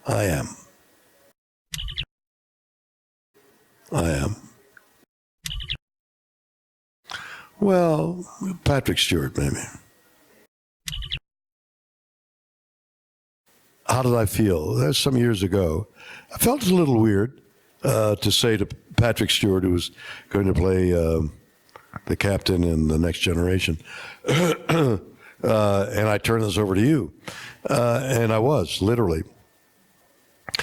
I am. I am. Well, Patrick Stewart, maybe. How did I feel? That was some years ago. I felt a little weird to say to Patrick Stewart, who was going to play the captain in The Next Generation, and I turn this over to you. And I was, literally.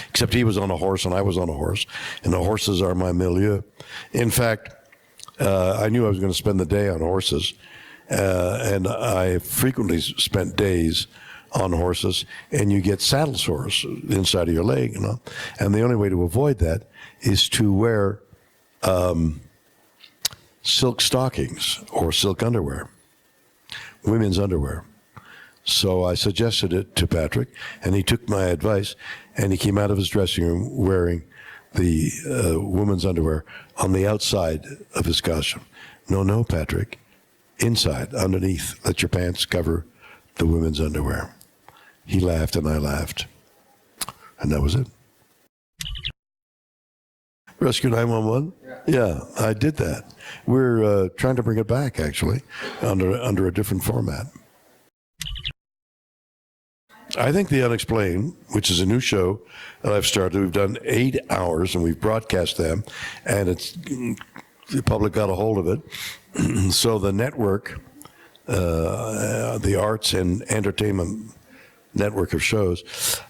Except he was on a horse and I was on a horse, and the horses are my milieu. In fact, I knew I was going to spend the day on horses, and I frequently spent days on horses, and you get saddle sores inside of your leg, you know. And the only way to avoid that is to wear silk stockings or silk underwear, women's underwear. So I suggested it to Patrick, and he took my advice, and he came out of his dressing room wearing the women's underwear on the outside of his costume. No, Patrick, inside, underneath, let your pants cover the women's underwear. He laughed and I laughed, and that was it. Rescue 911? Yeah, I did that. We're trying to bring it back, actually, under a different format. I think The Unexplained, which is a new show that I've started, we've done 8 hours and we've broadcast them, and the public got a hold of it. So the network, the arts and entertainment network of shows,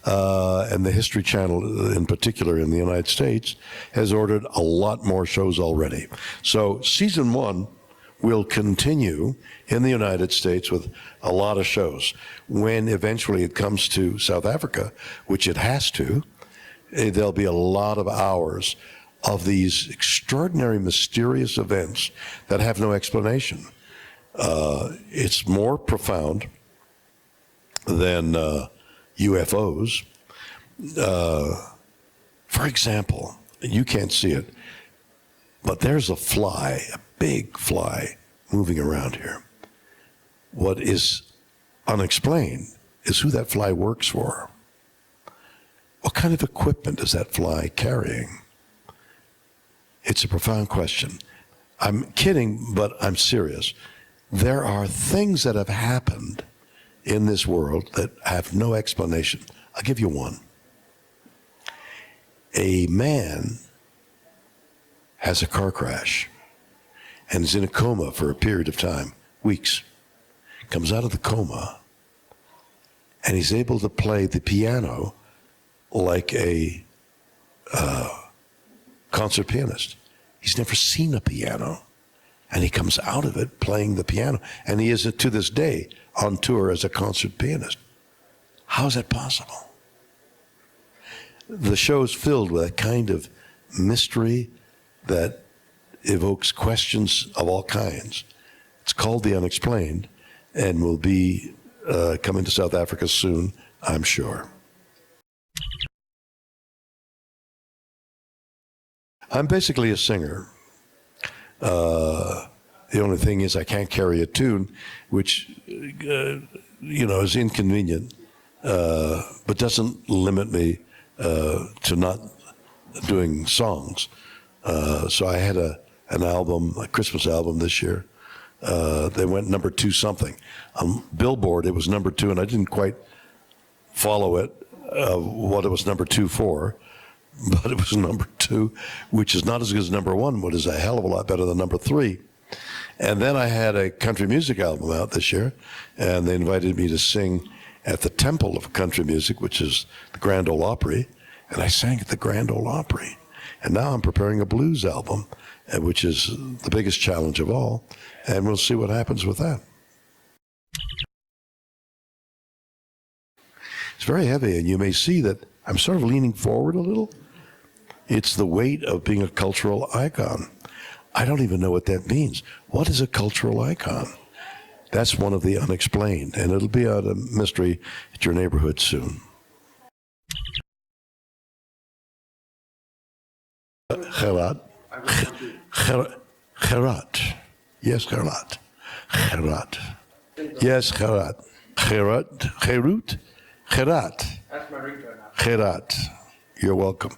and the History Channel in particular in the United States, has ordered a lot more shows already. So season 1 will continue in the United States with a lot of shows. When eventually it comes to South Africa, which it has to, there'll be a lot of hours of these extraordinary, mysterious events that have no explanation. It's more profound than UFOs. For example, you can't see it, but there's a fly, a big fly, moving around here. What is unexplained is who that fly works for. What kind of equipment is that fly carrying? It's a profound question. I'm kidding, but I'm serious. There are things that have happened in this world that have no explanation. I'll give you one. A man has a car crash and is in a coma for a period of time, weeks. Comes out of the coma, and he's able to play the piano like a concert pianist. He's never seen a piano, and he comes out of it playing the piano, and he is, to this day, on tour as a concert pianist. How is that possible? The show's filled with a kind of mystery that evokes questions of all kinds. It's called The Unexplained, and will be coming to South Africa soon, I'm sure. I'm basically a singer. The only thing is I can't carry a tune, which is inconvenient, but doesn't limit me to not doing songs. So I had an album, a Christmas album this year. They went number 2 something. On Billboard, it was number 2, and I didn't quite follow it, what it was number 2 for, but it was number 2, which is not as good as number 1, but is a hell of a lot better than number 3. And then I had a country music album out this year, and they invited me to sing at the Temple of Country Music, which is the Grand Ole Opry, and I sang at the Grand Ole Opry. And now I'm preparing a blues album, which is the biggest challenge of all, and we'll see what happens with that. It's very heavy, and you may see that I'm sort of leaning forward a little. It's the weight of being a cultural icon. I don't even know what that means. What is a cultural icon? That's one of the unexplained, and it'll be a mystery at your neighborhood soon. Gerard. Gerard. Yes, Gerard. Gerard. Yes, Gerard. Gerard. Gerard. Gerard. That's my ringtone now. Gerard, you're welcome.